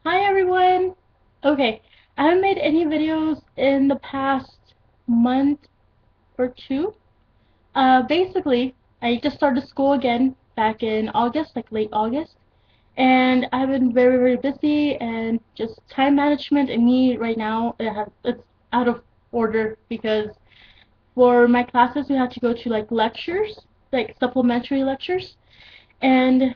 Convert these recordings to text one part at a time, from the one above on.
Hi everyone! Okay, I haven't made any videos in the past month or two. Basically, I just started school again back in August, like late August, and I've been very, very busy and just time management and me right now, it's out of order because for my classes we have to go to like lectures, like supplementary lectures, and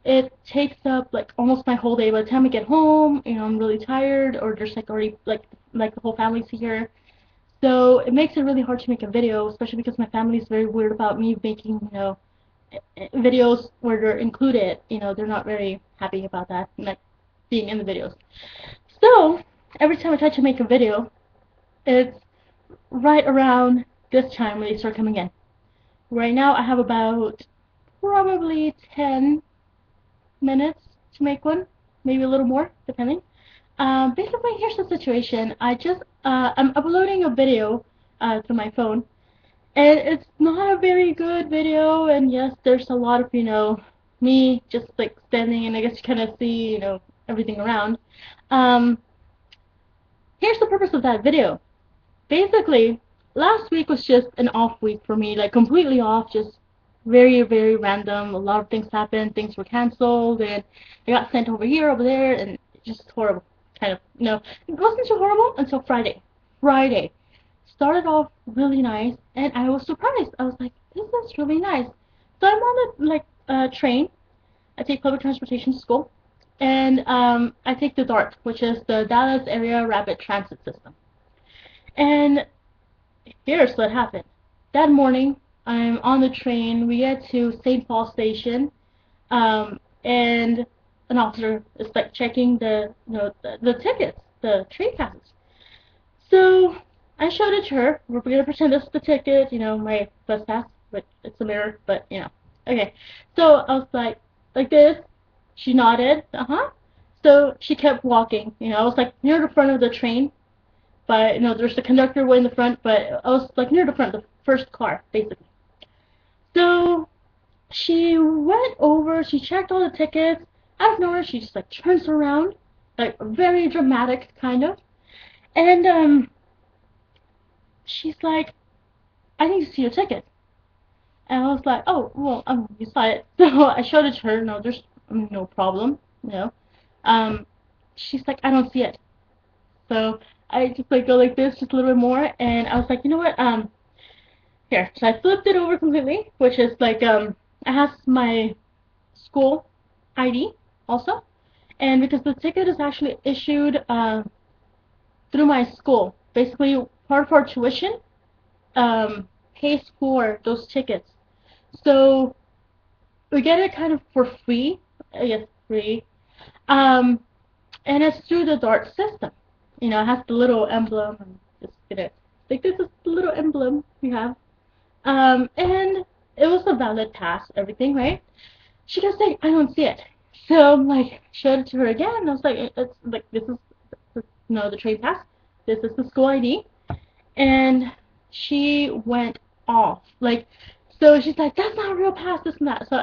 it takes up like almost my whole day. By the time I get home, I'm really tired, or there's like already like the whole family's here. So it makes it really hard to make a video, especially because my family's very weird about me making, videos where they're included. They're not very happy about that, like being in the videos. So every time I try to make a video, it's right around this time when they start coming in. Right now I have about probably 10 minutes to make one, maybe a little more, depending. Basically, here's the situation. I'm uploading a video to my phone, and it's not a very good video. And yes, there's a lot of me just like standing, and I guess you kind of see everything around. Um, Here's the purpose of that video. Basically, last week was just an off week for me, like completely off, just very, very random. A lot of things happened, things were canceled, and I got sent over here, over there, and just horrible. Kind of, it wasn't too horrible until Friday. Friday started off really nice, and I was surprised. I was like, this is really nice. So I'm on the train. I take public transportation to school, and I take the DART, which is the Dallas Area Rapid Transit System. And here's what happened. That morning, I'm on the train. We get to St. Paul Station, and an officer is like checking the tickets, the train passes. So I showed it to her. We're gonna pretend this is the ticket, my bus pass, but it's a mirror, but Okay. So I was like this. She nodded. Uh-huh. So she kept walking. I was like near the front of the train, but there's the conductor way in the front, but I was like near the front, the first car, basically. So she went over, she checked all the tickets. Out of nowhere, she just like turns around, like very dramatic, kind of, and she's like, "I need to see your ticket." And I was like, "Oh, well, you saw it." So I showed it to her. No, there's no problem, Um, she's like, "I don't see it." So I just like go like this, just a little bit more, and I was like, "You know what? Here." So I flipped it over completely, which is like it has my school ID also, and because the ticket is actually issued through my school, basically part of our tuition pays for those tickets. So we get it kind of for free, I guess free, um, and it's through the DART system. It has the little emblem, and just like this is the little emblem we have. And it was a valid pass, everything, right? She goes like, "I don't see it." So I'm like, showed it to her again. I was like, "It's like this is the train pass. This is the school ID." And she went off. Like, so she's like, "That's not a real pass, this and that." So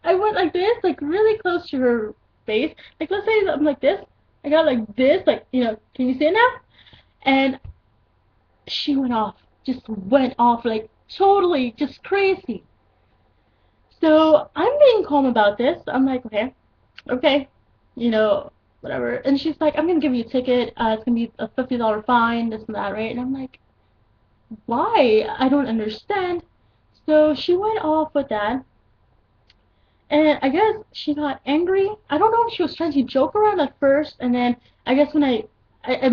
I went like this, like really close to her face. Like, let's say I'm like this. I got like this, like, can you see it now? And she went off, just went off, like totally just crazy. So I'm being calm about this. I'm like, okay, whatever. And she's like, "I'm gonna give you a ticket. It's gonna be a $50 fine, this and that, right?" And I'm like, why? I don't understand. So she went off with that, and I guess she got angry. I don't know if she was trying to joke around at first, and then I guess when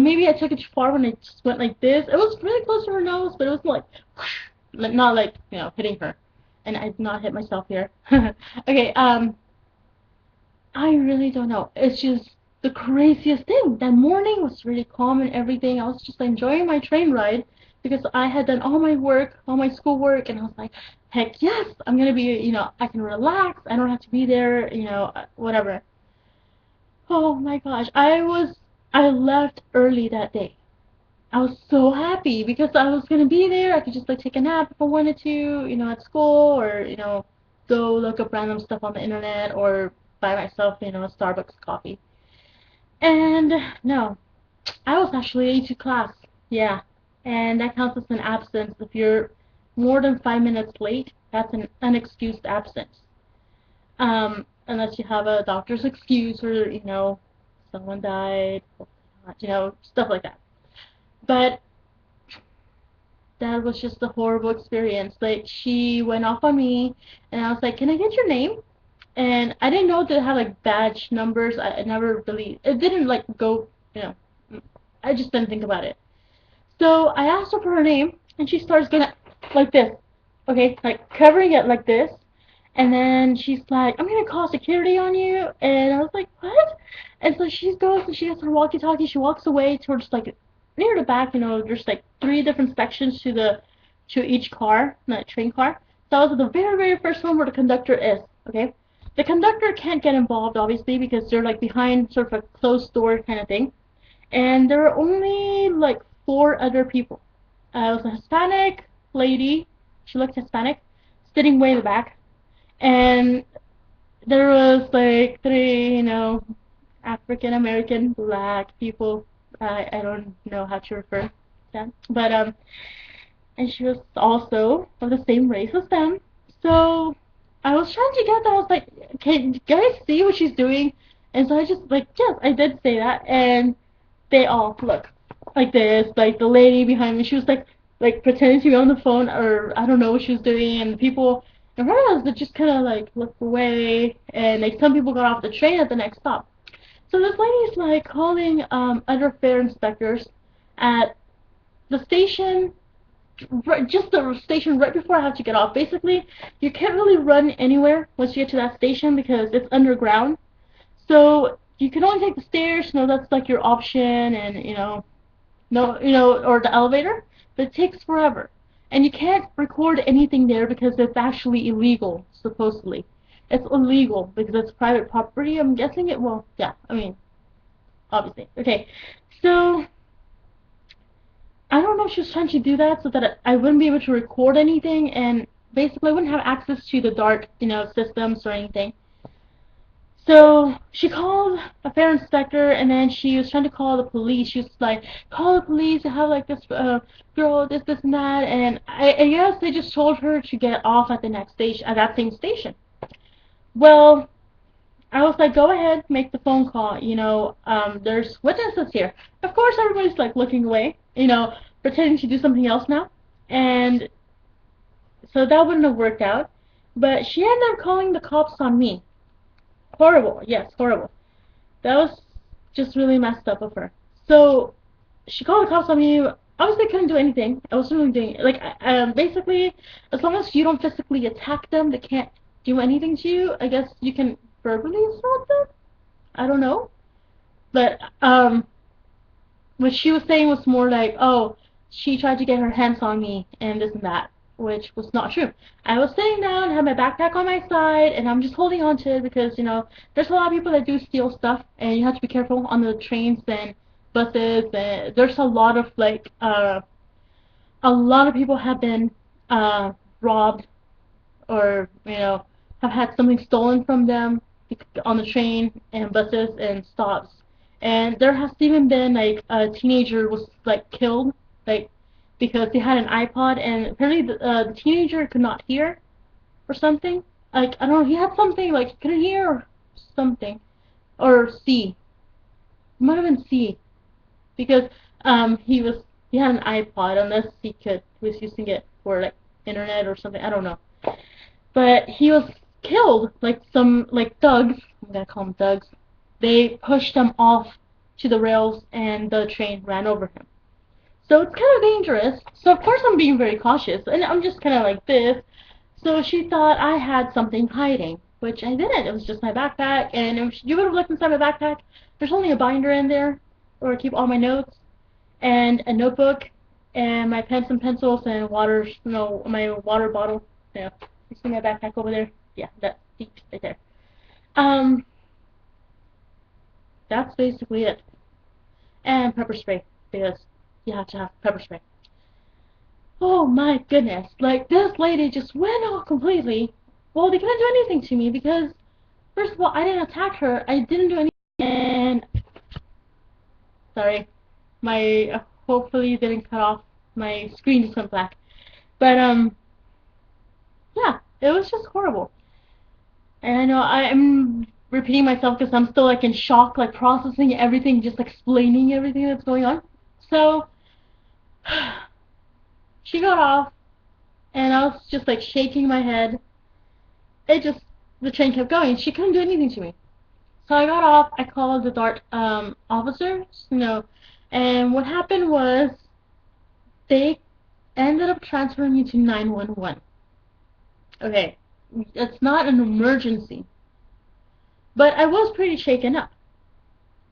maybe I took it too far when I just went like this. It was really close to her nose, but it was like, not like hitting her, and I did not hit myself here. Okay, I really don't know. It's just the craziest thing. That morning was really calm and everything. I was just enjoying my train ride because I had done all my work, all my schoolwork, and I was like, heck yes, I'm gonna be, I can relax. I don't have to be there, whatever. Oh my gosh, I left early that day. I was so happy because I was gonna be there. I could just like take a nap if I wanted to, at school, or go look up random stuff on the internet, or buy myself, a Starbucks coffee. And no, I was actually late to class. Yeah. And that counts as an absence. If you're more than 5 minutes late, that's an unexcused absence. Unless you have a doctor's excuse or, someone died, stuff like that. But that was just a horrible experience. Like, she went off on me, and I was like, can I get your name? And I didn't know they had, like, badge numbers. I never really, it didn't, like, go, you know, I just didn't think about it. So I asked her for her name, and she starts going like this, okay, like covering it like this. And then she's like, I'm gonna call security on you. And I was like, what? And so she goes and she has her walkie-talkie. She walks away towards like near the back. There's like three different sections to each car, not train car. So I was at the very very first one where the conductor is. Okay, the conductor can't get involved obviously because they're like behind sort of a closed door kind of thing. And there were only like four other people. It was a Hispanic lady. She looked Hispanic, sitting way in the back. And there was like three, African American black people. I don't know how to refer to them, but and she was also of the same race as them. So I was trying to get that. I was like, can you guys see what she's doing? And so I just like, yes, I did say that, and they all look like this. Like the lady behind me, she was like pretending to be on the phone, or I don't know what she was doing, and the people in front of us that just kind of like looked away, and like some people got off the train at the next stop. So this lady's like calling other fare inspectors at the station, just the station right before I have to get off. Basically, you can't really run anywhere once you get to that station because it's underground. So you can only take the stairs. That's like your option, and no, or the elevator. But it takes forever, and you can't record anything there because it's actually illegal. Supposedly, it's illegal because it's private property. I'm guessing it. Well, yeah. I mean, obviously. Okay, so I don't know if she was trying to do that so that I wouldn't be able to record anything, and basically I wouldn't have access to the dark, systems or anything. So she called a fare inspector, and then she was trying to call the police. She was like, call the police, I have like this girl, this, and that. And I guess they just told her to get off at the next station, at that same station. Well, I was like, go ahead, make the phone call. There's witnesses here. Of course, everybody's like looking away, pretending to do something else now. And so that wouldn't have worked out. But she ended up calling the cops on me. Horrible, yes, horrible. That was just really messed up of her. So she called the cops on me. Obviously, I couldn't do anything. I wasn't really doing like basically, as long as you don't physically attack them, they can't do anything to you. I guess you can verbally assault them. I don't know, but what she was saying was more like, oh, she tried to get her hands on me and this and that, which was not true. I was sitting down, had my backpack on my side, and I'm just holding on to it because, there's a lot of people that do steal stuff, and you have to be careful on the trains and buses. And there's a lot of, like, a lot of people have been robbed or, have had something stolen from them on the train and buses and stops. And there has even been like a teenager was like killed, like because he had an iPod and apparently the teenager could not hear or something. Like I don't know, he had something like he couldn't hear or something or see. It might have been see because he had an iPod unless he was using it for like internet or something. I don't know. But he was killed, like some like thugs. I'm gonna call them thugs. They pushed him off to the rails, and the train ran over him. So it's kind of dangerous. So of course I'm being very cautious, and I'm just kind of like this. So she thought I had something hiding, which I didn't. It was just my backpack, and if you would have looked inside my backpack, there's only a binder in there, where I keep all my notes, and a notebook, and my pens and pencils, and water, my water bottle. Yeah, you see my backpack over there? Yeah, that seat right there. Um, that's basically it. And pepper spray, because you have to have pepper spray. Oh my goodness, like this lady just went off completely. Well, they couldn't do anything to me because, first of all, I didn't attack her. I didn't do anything, and Sorry, my hopefully didn't cut off. My screen just went black. But yeah, it was just horrible. And I know I'm repeating myself because I'm still like in shock, like processing everything, just explaining everything that's going on. So she got off, and I was just like shaking my head. It just the train kept going. She couldn't do anything to me. So I got off. I called the DART officers, and what happened was they ended up transferring me to 911. Okay, it's not an emergency, but I was pretty shaken up.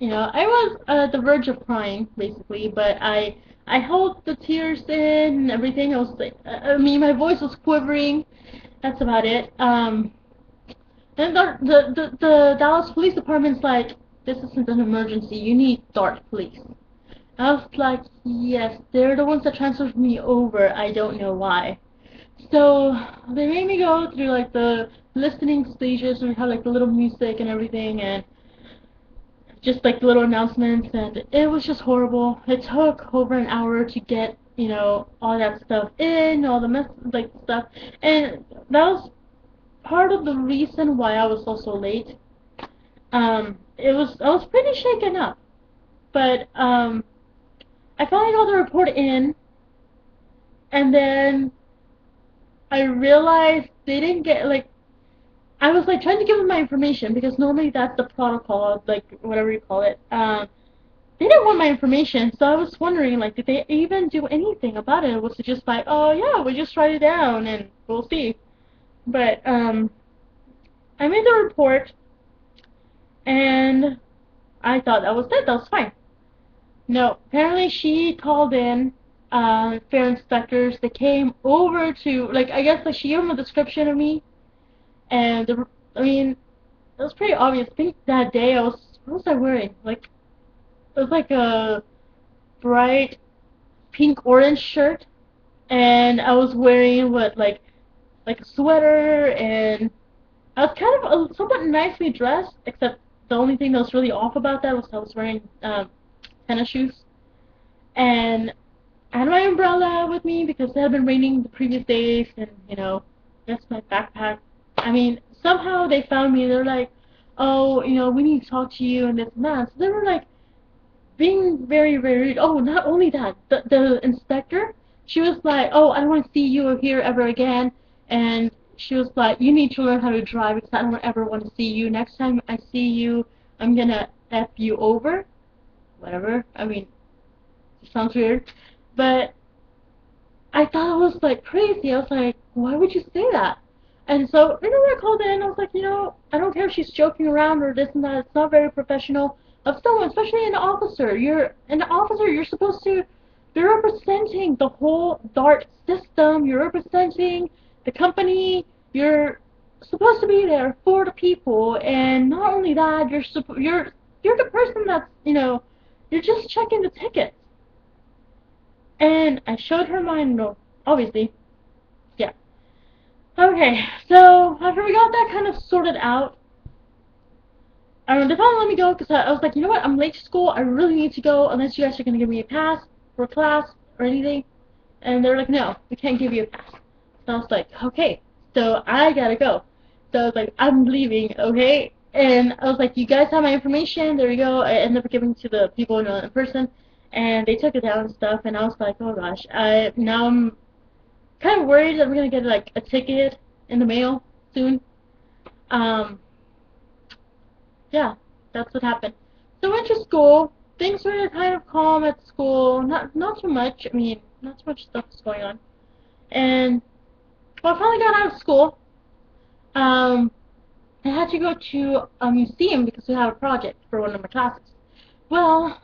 I was at the verge of crying, basically, but I held the tears in and everything. I was like, I mean, my voice was quivering. That's about it. Then the Dallas Police Department's like, this isn't an emergency. You need DART police. I was like, yes, they're the ones that transferred me over. I don't know why. So they made me go through like the listening stages, and we had like the little music and everything, and just like the little announcements, and it was just horrible. It took over an hour to get all that stuff in, all the like stuff, and that was part of the reason why I was also late. I was pretty shaken up, but I finally got the report in, and then I realized they didn't get like. I was like trying to give them my information because normally that's the protocol, like whatever you call it. They didn't want my information, so I was wondering, like, did they even do anything about it? Was it just like, oh yeah, we just write it down and we'll see? But I made the report, and I thought that was it. That was fine. No, apparently she called in fair inspectors. They came over to, like, I guess like she gave them a description of me, and I mean, it was pretty obvious. I think that day what was I wearing? Like, it was like a bright pink orange shirt, and I was wearing like a sweater, and I was kind of somewhat nicely dressed, except the only thing that was really off about that was I was wearing tennis shoes, and I had my umbrella with me because it had been raining the previous days, and that's my backpack. I mean, somehow they found me. They're like, oh, we need to talk to you and this and that. So they were like being very, very rude. Oh, not only that, the inspector, she was like, oh, I don't want to see you here ever again. And she was like, you need to learn how to drive because I don't ever want to see you. Next time I see you, I'm going to F you over. Whatever. I mean, it sounds weird. But I thought it was like crazy. I was like, why would you say that? And so, I called in. I was like, I don't care if she's joking around or this and that. It's not very professional of someone, especially an officer. You're an officer. You're supposed to be representing the whole DART system. You're representing the company. You're supposed to be there for the people. And not only that, you're the person that's you're just checking the tickets. And I showed her mine. No, obviously, yeah. Okay, so after we got that kind of sorted out, they finally let me go because I was like, you know what, I'm late to school. I really need to go unless you guys are going to give me a pass for class or anything. And they're like, no, we can't give you a pass. So I was like, okay, so I gotta go. So I was like, I'm leaving, okay? And I was like, you guys have my information. There we go. I ended up giving to the people in person, and they took it down and stuff. And I was like, oh gosh, now I'm kind of worried that I'm gonna get like a ticket in the mail soon. Um, yeah, that's what happened. So I went to school. Things were kind of calm at school. Not too much. I mean, not too much stuff was going on. And well, I finally got out of school. Um, I had to go to a museum because we have a project for one of my classes. Well,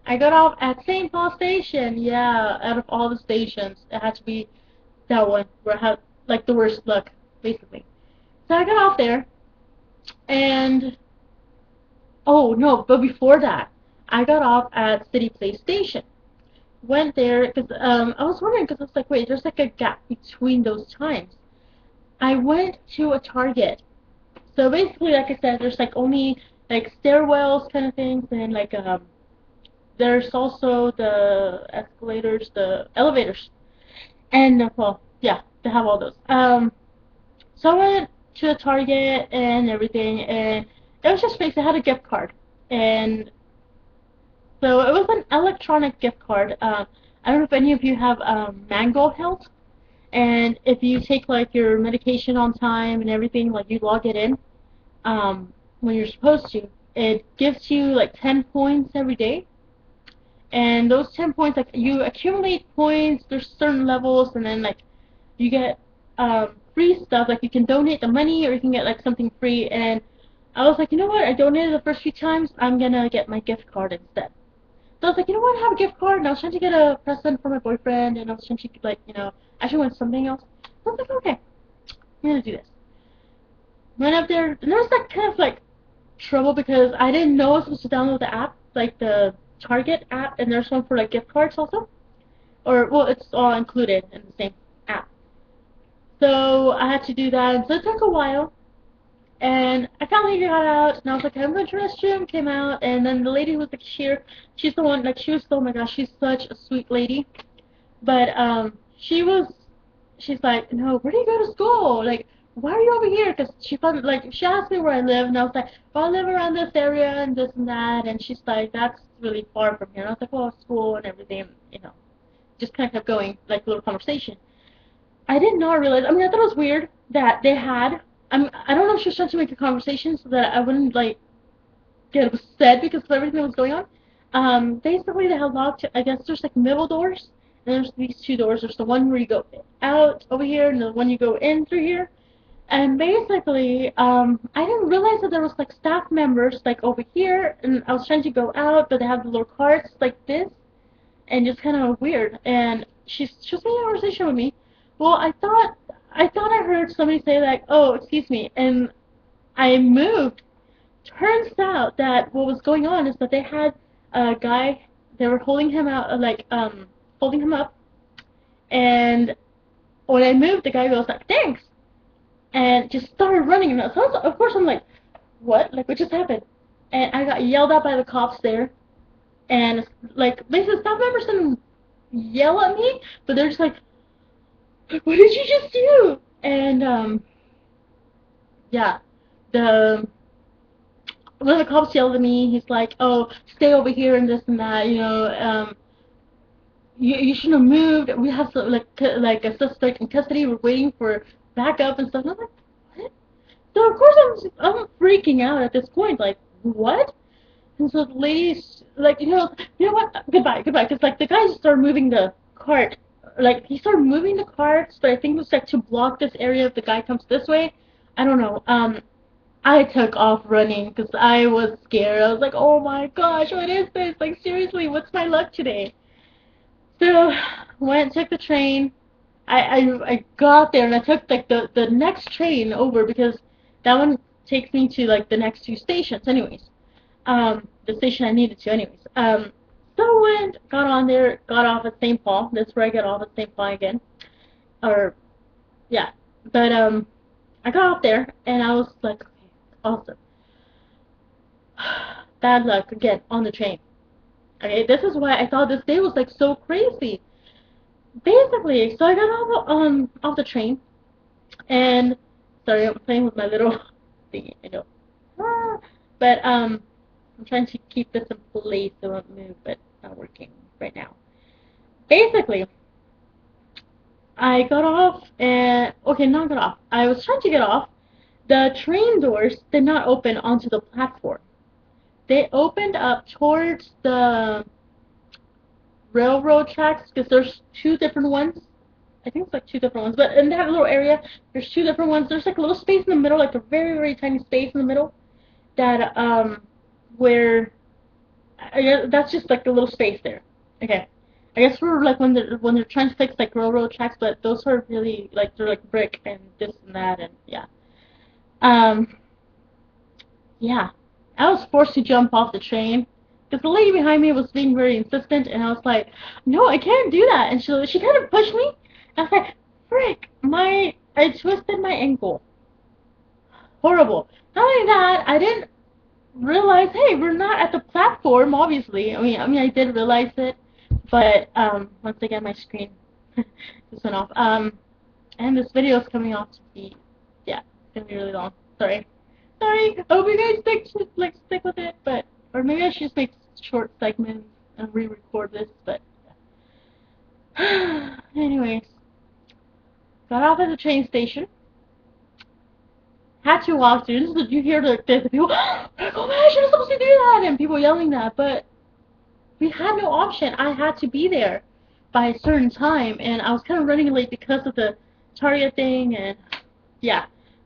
I got off at St. Paul Station. Yeah, out of all the stations, it had to be that one where I had like the worst luck, basically. So I got off there, and oh no, but before that, I got off at City Place Station. Went there because I was wondering because I was like, wait, there's like a gap between those times. I went to a Target. So basically, like I said, there's like only like stairwells kind of things and like there's also the escalators, the elevators, and well, yeah, they have all those. So I went to the Target and everything, and it was just great. They had a gift card, and so it was an electronic gift card. I don't know if any of you have Mango Health, and if you take like your medication on time and everything, like you log it in when you're supposed to, it gives you like 10 points every day. And those 10 points, like you accumulate points, there's certain levels, and then like you get free stuff, like you can donate the money or you can get like something free. And I was like, you know what, I donated the first few times, I'm gonna get my gift card instead. So I was like, you know what, I have a gift card, and I was trying to get a present for my boyfriend, and I was trying to like, actually want something else. So I was like, okay, I'm gonna do this. Went up there, and there was that kind of like trouble because I didn't know I was supposed to download the app, like the Target app, and there's one for like gift cards also. Or, well, it's all included in the same app. So I had to do that, and so it took a while. And I finally got out, and I was like, I'm going to the restroom, came out, and then the lady who was the cashier, she's the one, like, she was, oh my gosh, she's such a sweet lady. But, she's like, no, where do you go to school? Like, why are you over here? Because she found, like, she asked me where I live, and I was like, well, I live around this area, and this and that, and she's like, that's really far from here. And I was like, well, school and everything, just kind of kept going, like, a little conversation. I did not realize. I mean, I thought it was weird that they had. I don't know if she was trying to make a conversation so that I wouldn't like get upset because of everything that was going on. Basically, they had locked. I guess there's like middle doors, and there's these two doors. There's the one where you go out over here, and the one you go in through here. And basically, I didn't realize that there was like staff members like over here, and I was trying to go out, but they have the little carts like this, and just kind of weird. And she was making a conversation with me. Well, I thought I heard somebody say like, "Oh, excuse me," and I moved. Turns out that what was going on is that they had a guy. They were holding him out, holding him up. And when I moved, the guy goes like, "Thanks," and just started running. And so of course I'm like, "What? Like what just happened?" And I got yelled at by the cops there. And like basically staff members didn't yell at me, but they're just like, what did you just do? And yeah, the one of the cops yelled at me. He's like, oh, stay over here and this and that. You shouldn't have moved. We have like a suspect in custody. We're waiting for backup and stuff. And I'm like, what? So of course I'm freaking out at this point. Like what? And so the lady's like, you know what? Goodbye, goodbye. Because like the guy just started moving the cart. Like he started moving the carts, but I think it was like to block this area if the guy comes this way. I don't know. I took off running because I was scared. I was like, oh my gosh, what is this? Like seriously, what's my luck today? So took the train. I got there and I took like the next train over because that one takes me to like the next two stations anyways. The station I needed to anyways. So got on there, got off at St. Paul. That's where I got off at St. Paul again. Or yeah. But I got off there and I was like, okay, awesome. Bad luck again on the train. Okay, this is why I thought this day was like so crazy. Basically, so I got off the train and sorry, I'm playing with my little thingy, I know. But I'm trying to keep this in place so it won't move, but it's not working right now. Basically, I got off and okay, not got off. I was trying to get off. The train doors did not open onto the platform. They opened up towards the railroad tracks because there's two different ones. I think it's like two different ones, but in that little area, there's two different ones. There's like a little space in the middle, like a very, very tiny space in the middle that where I guess that's just like a little space there. Okay. I guess for like when they're trying to fix like railroad tracks, but those are really like they're like brick and this and that and yeah. Um yeah. I was forced to jump off the train because the lady behind me was being very insistent and I was like, no, I can't do that. And she kind of pushed me. And I was like, frick, I twisted my ankle. Horrible. Not only that, I didn't. realize, hey, we're not at the platform. Obviously, I mean, I did realize it, but once again, my screen just went off. And this video is coming off to be, yeah, it's gonna be really long. Sorry. Sorry. I hope you guys stick with it, but or maybe I should just make short segments and re-record this. But yeah. Anyways, got off at the train station. Had to walk through. You hear the people. Oh my gosh, you're supposed to do that, and people yelling that. But we had no option. I had to be there by a certain time, and I was kind of running late because of the Target thing, and yeah.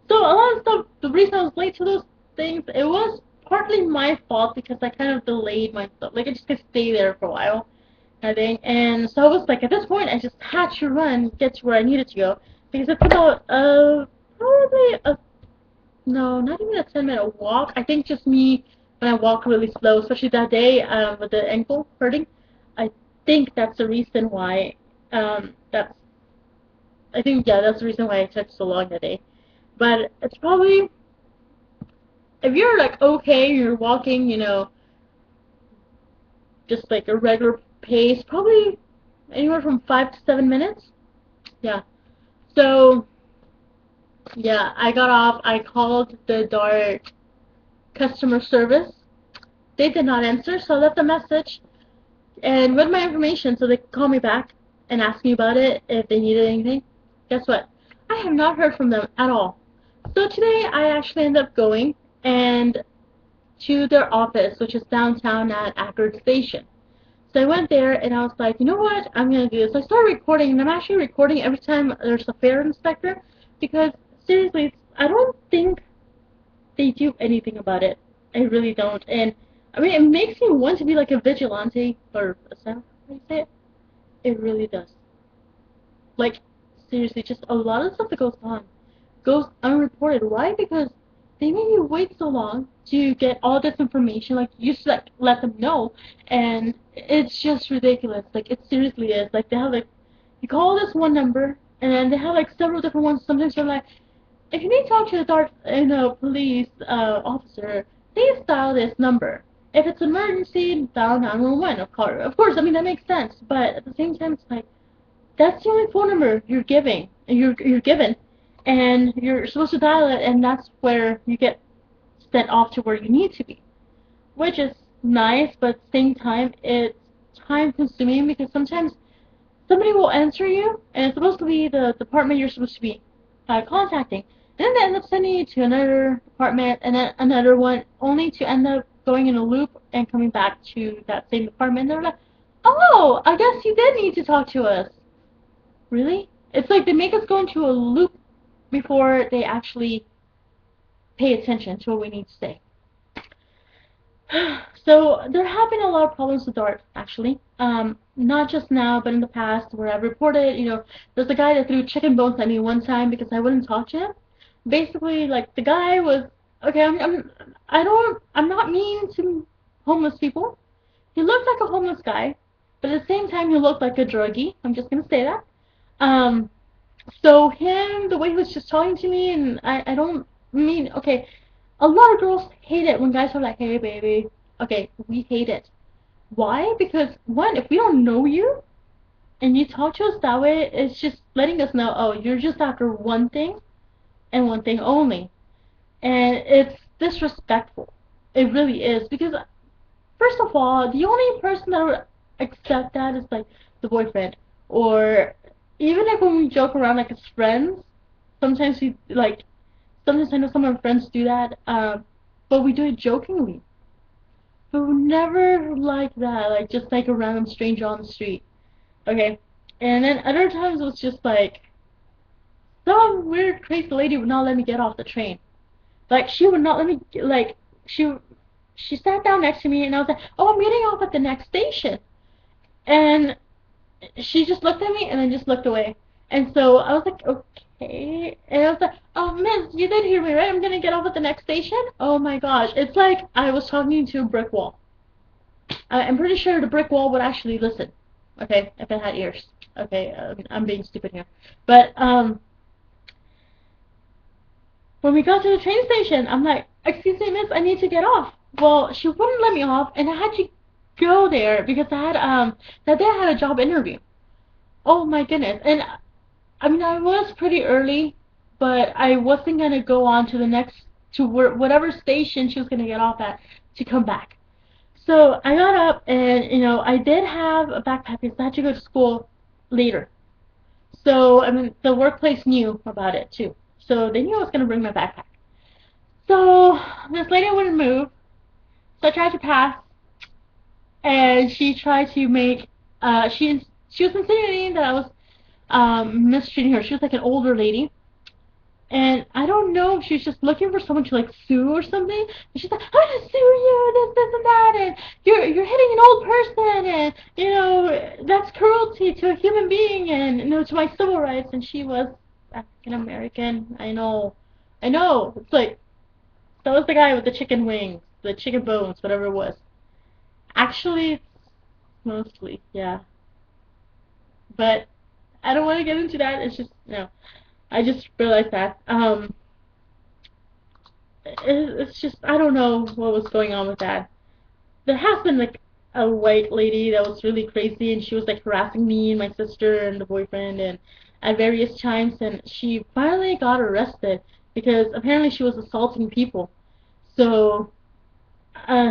So a lot of stuff, the reason I was late to those things, it was partly my fault because I kind of delayed my stuff. Like, I just could stay there for a while, I think. And so I was like, at this point, I just had to run, get to where I needed to go. Because it's about, probably no, not even a 10-minute walk. I think just me, when I walk really slow, especially that day, with the ankle hurting. I think that's the reason why, that's, I think, yeah, that's the reason why it took so long that day. But it's probably, if you're like okay, you're walking, just like a regular pace, probably anywhere from 5 to 7 minutes. Yeah. So yeah, I got off. I called the Dart customer service. They did not answer, so I left a message and with my information so they could call me back and ask me about it if they needed anything. Guess what? I have not heard from them at all. So today I actually ended up going and to their office, which is downtown at Ackerd Station. So I went there and I was like, you know what? I'm gonna do this. I started recording, and I'm actually recording every time there's a fare inspector because seriously, I don't think they do anything about it. I really don't. And I mean, it makes me want to be like a vigilante, or is that how you say it? It really does. Like, seriously, just a lot of stuff that goes unreported. Why? Because they made you wait so long to get all this information. Like, you should like let them know, and it's just ridiculous. Like, it seriously is. Like, they have like, you call this one number, and then they have like several different ones. Sometimes they're like, if you need to talk to the police officer, please dial this number. If it's an emergency, dial 911. Of course, I mean that makes sense. But at the same time, it's like, that's the only phone number you're given, and you're supposed to dial it, and that's where you get sent off to where you need to be, which is nice, but at the same time, it's time consuming because sometimes somebody will answer you, and it's supposed to be the department you're supposed to be contacting, and then they end up sending you to another department and then another one, only to end up going in a loop and coming back to that same department. And they're like, oh, I guess you did need to talk to us. Really? It's like they make us go into a loop before they actually pay attention to what we need to say. So there have been a lot of problems with Dart, actually. Not just now, but in the past, where I've reported, there's a guy that threw chicken bones at me one time because I wouldn't talk to him. Basically, like, the guy was, okay, I'm not mean to homeless people. He looked like a homeless guy, but at the same time, he looked like a druggie. I'm just gonna say that. Um, So him, the way he was just talking to me, and I don't mean, okay, a lot of girls hate it when guys are like, hey baby. Okay, we hate it. Why? Because one, if we don't know you and you talk to us that way, it's just letting us know, oh, you're just after one thing and one thing only. And it's disrespectful. It really is. Because first of all, the only person that would accept that is like the boyfriend. Or even like when we joke around like as friends, sometimes we like, sometimes I know some of our friends do that, but we do it jokingly. But we never like that, like just like a random stranger on the street. Okay? And then other times it was just like, some weird crazy lady would not let me get off the train. Like, she would not let me, like, she sat down next to me and I was like, oh, I'm getting off at the next station. And she just looked at me and then just looked away. And so I was like, okay. And I was like, oh, miss, you did hear me, right? I'm gonna get off at the next station? Oh my gosh. It's like I was talking to a brick wall. I'm pretty sure the brick wall would actually listen. Okay, if it had ears. Okay, I'm being stupid here. But, when we got to the train station, I'm like, excuse me, miss, I need to get off. well, she wouldn't let me off, and I had to go there because I had that day I had a job interview. Oh my goodness. And I mean, I was pretty early, but I wasn't gonna go on to the next to whatever station she was gonna get off at to come back. So I got up and I did have a backpack because I had to go to school later. So I mean the workplace knew about it too. So they knew I was gonna bring my backpack. So this lady wouldn't move. So I tried to pass and she tried to make she was insinuating that I was mistreating her. She was like an older lady. And I don't know if she's just looking for someone to like sue or something. And she's like, I'm gonna sue you, this, and that, and you're hitting an old person, and that's cruelty to a human being, and to my civil rights. And she was African American. I know. It's like that was the guy with the chicken wings, the chicken bones, whatever it was. Actually, mostly, yeah. But I don't want to get into that. It's just I just realized that. It's just I don't know what was going on with that. There has been like a white lady that was really crazy, and she was like harassing me and my sister and the boyfriend, and at various times, and she finally got arrested because apparently she was assaulting people. So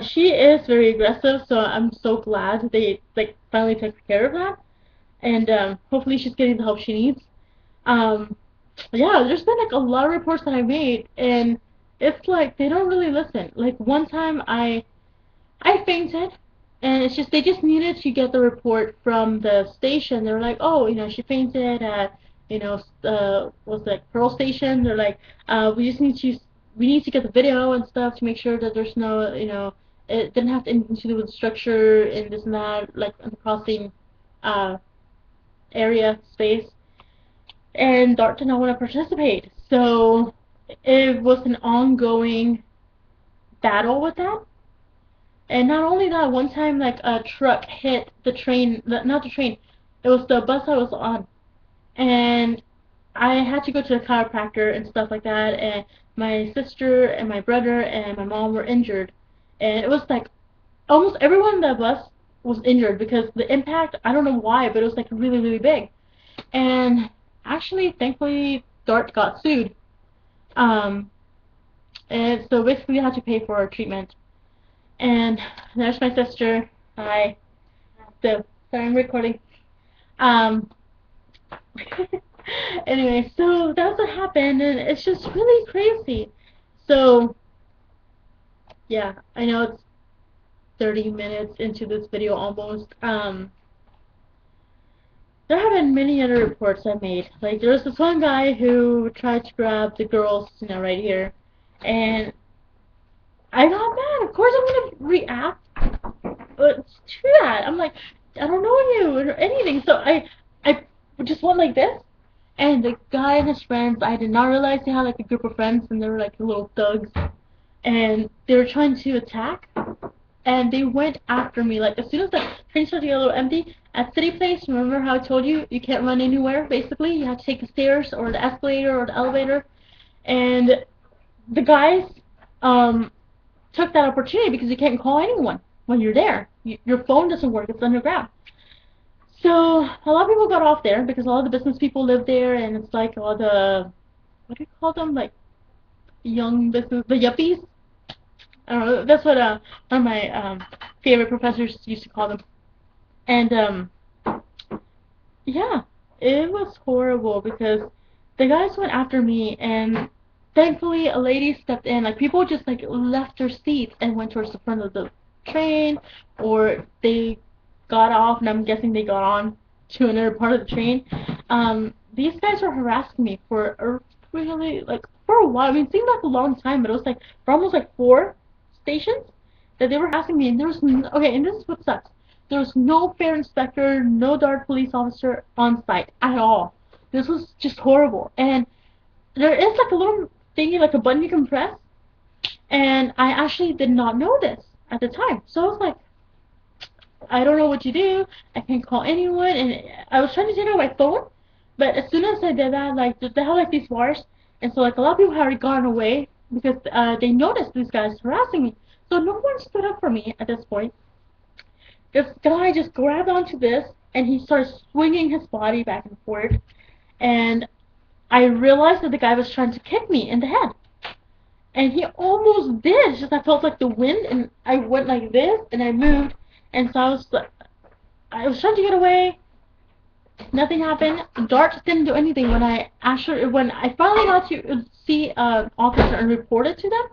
she is very aggressive. So I'm so glad they like finally took care of that, and hopefully she's getting the help she needs. Um, yeah, there's been like a lot of reports that I made, and it's like they don't really listen. Like one time I fainted, and it's just they just needed to get the report from the station. They're like, oh, she fainted at what's like Pearl Station. They're like, we need to get the video and stuff to make sure that there's no it didn't have anything to do with the structure and this and that, like in the crossing uh area space. And Dart did not want to participate. So it was an ongoing battle with that. And not only that, one time like a truck hit the train, not the train, it was the bus I was on. And I had to go to a chiropractor and stuff like that, and my sister and my brother and my mom were injured. And it was like almost everyone in the bus was injured because the impact, I don't know why, but it was like really, really big. And actually, thankfully, Dart got sued. Um, and so basically, I had to pay for our treatment. And there's my sister. Hi. So, sorry, I'm recording. Um, anyway, so that's what happened, and it's just really crazy. So, yeah, I know it's 30 minutes into this video almost. There have been many other reports I made. Like, there was this one guy who tried to grab the girls, right here, and I got mad. Of course I'm gonna react to that. I'm like, I don't know you or anything. So I just went like this, and the guy and his friends, I did not realize they had like a group of friends, and they were like little thugs, and they were trying to attack, and they went after me. Like as soon as the train started to get a little empty, at City Place, remember how I told you you can't run anywhere? Basically, you have to take the stairs or the escalator or the elevator, and the guys took that opportunity because you can't call anyone when you're there. Your phone doesn't work. It's underground. So a lot of people got off there because a lot of the business people live there, and it's like all the what do you call them? Like young business, the yuppies. I don't know. That's what one of my favorite professors used to call them. And yeah, it was horrible because the guys went after me, and thankfully a lady stepped in. Like people just like left their seats and went towards the front of the train, or they got off, and I'm guessing they got on to another part of the train. These guys were harassing me for a really like for a while. I mean, it seemed like a long time, but it was like for almost like 4 stations that they were harassing me, and there was okay, and this is what sucks. There was no fare inspector, no Dart police officer on site at all. This was just horrible. And there is like a little thingy, like a button you can press, and I actually did not know this at the time. So I was like, I don't know what to do. I can't call anyone, and I was trying to take out my phone, but as soon as I did that, like they had like these wires, and so like a lot of people had already gone away because they noticed these guys harassing me. So no one stood up for me at this point. This guy just grabbed onto this and he started swinging his body back and forth. And I realized that the guy was trying to kick me in the head. And he almost did. It's just I felt like the wind, and I went like this, and I moved, and so I was trying to get away. Nothing happened. Darts didn't do anything. When I finally got to see an officer and reported to them,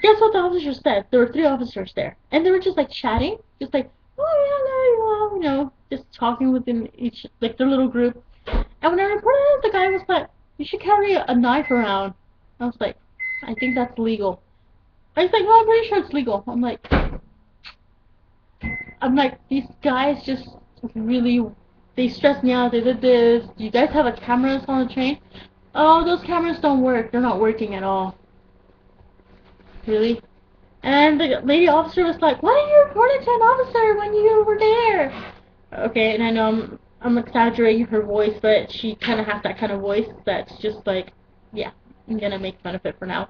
guess what the officer said? There were 3 officers there, and they were just like chatting, just like, oh yeah, just talking within each like their little group. And when I reported it, the guy was like, you should carry a knife around. I was like, I think that's legal. I was like, well, I'm pretty sure it's legal. I'm like, these guys just really, they stress me out. They did this. Do you guys have a cameras on the train? Oh, those cameras don't work. They're not working at all. Really? And the lady officer was like, why didn't you report it to an officer when you were there? Okay, and I know I'm exaggerating her voice, but she kind of has that kind of voice that's just like, yeah, I'm gonna make fun of it for now.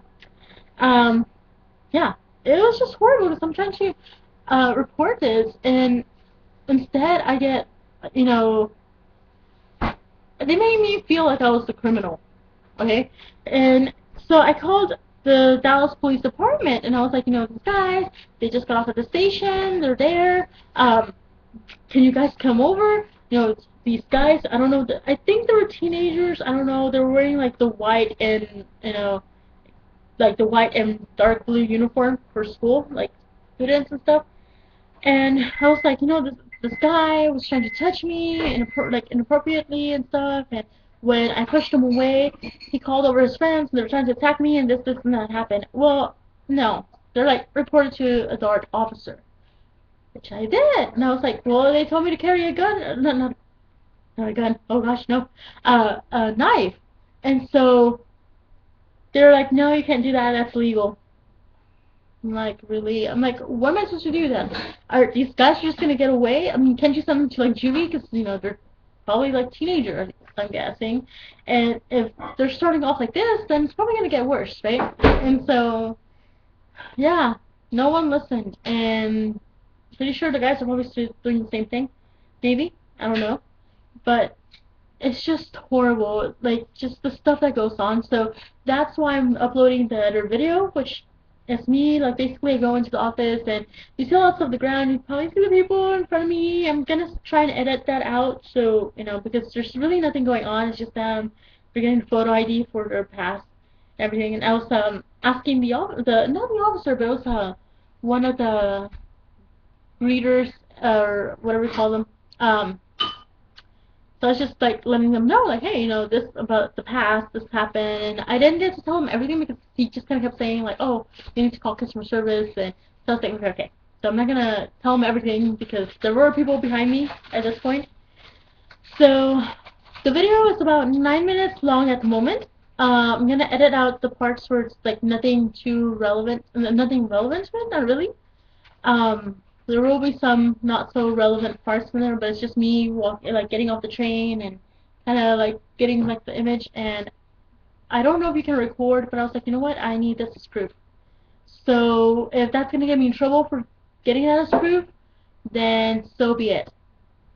Um, yeah, it was just horrible because I'm trying to report this, and instead I get, you know, they made me feel like I was the criminal, okay? And so I called the Dallas Police Department, and I was like, these guys, they just got off at the station, they're there, can you guys come over? These guys, I don't know, I think they were teenagers, I don't know, they were wearing like the white and, like the white and dark blue uniform for school, like students and stuff. And I was like, this guy was trying to touch me inappropriately and stuff. And when I pushed him away, he called over his friends and they were trying to attack me and this and that happened. Well, no, they're like reported to a dark officer, which I did. And I was like, well, they told me to carry a gun, not a gun. Oh gosh, no, a knife. And so they're like, no, you can't do that. That's legal. I'm like, really? I'm like, what am I supposed to do then? Are these guys just gonna get away? I mean, can't you send them to like juvie? Because they're probably like teenagers, I'm guessing. And if they're starting off like this, then it's probably gonna get worse, right? And so, yeah, no one listened, and pretty sure the guys are probably still doing the same thing. Maybe, I don't know, but it's just horrible, like just the stuff that goes on. So that's why I'm uploading the other video, which is me, like basically I go into the office and you see lots of the ground, you probably see the people in front of me. I'm gonna try and edit that out, so because there's really nothing going on. It's just forgetting the photo ID for their pass, everything. And I was asking the not the officer, but it was one of the greeters, or whatever we call them. So I was just like letting them know, like, hey, this about the past, this happened, and I didn't get to tell him everything because he just kind of kept saying like, oh, you need to call customer service, and so I was like, okay, so I'm not gonna tell him everything because there were people behind me at this point. So the video is about 9 minutes long at the moment. I'm gonna edit out the parts where it's like nothing too relevant, nothing relevant to it, not really. There will be some not so relevant parts in there, but it's just me getting off the train and kind of like getting like the image. And I don't know if you can record, but I was like, you know what? I need this as proof. So if that's gonna get me in trouble for getting that as proof, then so be it.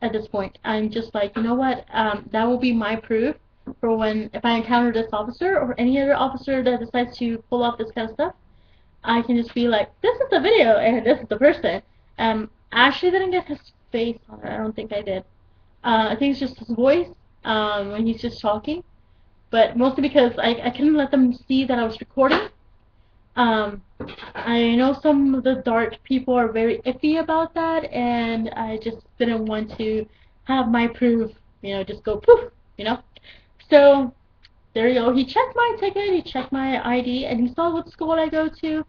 At this point, I'm just like, you know what? That will be my proof for if I encounter this officer or any other officer that decides to pull off this kind of stuff. I can just be like, this is the video and this is the person. I actually didn't get his face on it. I don't think I did. I think it's just his voice when he's just talking. But mostly because I couldn't let them see that I was recording. I know some of the dark people are very iffy about that, and I just didn't want to have my proof, just go poof, So there you go. He checked my ticket, he checked my ID, and he saw what school I go to.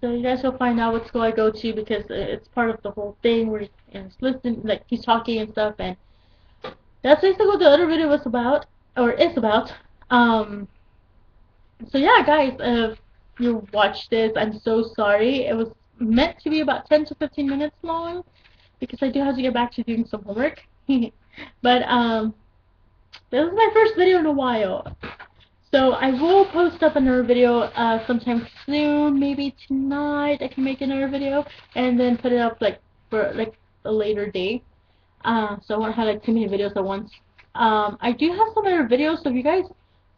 So you guys will find out what school I go to because it's part of the whole thing where he's listening, like he's talking and stuff, and that's basically what the other video was about, or is about. So yeah, guys, if you watched this, I'm so sorry. It was meant to be about 10 to 15 minutes long because I do have to get back to doing some homework. But this is my first video in a while. So I will post up another video sometime soon, maybe tonight I can make another video and then put it up like for like a later date. So I won't have like too many videos at once. I do have some other videos, so if you guys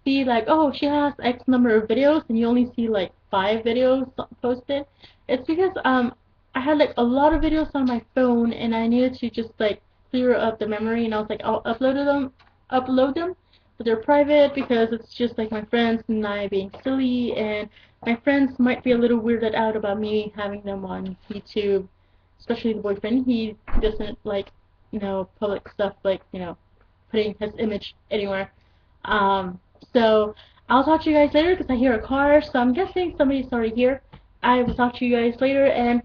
see like, oh, she has X number of videos and you only see like 5 videos posted, it's because I had like a lot of videos on my phone and I needed to just like clear up the memory, and I was like, I'll upload them, but they're private because it's just like my friends and I being silly, and my friends might be a little weirded out about me having them on YouTube, especially the boyfriend. He doesn't like, public stuff, like, putting his image anywhere. Um, so I'll talk to you guys later because I hear a car, so I'm guessing somebody's already here. I will talk to you guys later, and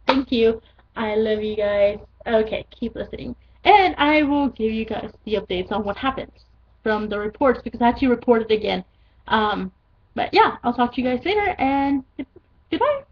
thank you. I love you guys. Okay, keep listening. And I will give you guys the updates on what happens from the reports because I had to report it again. But yeah, I'll talk to you guys later, and goodbye.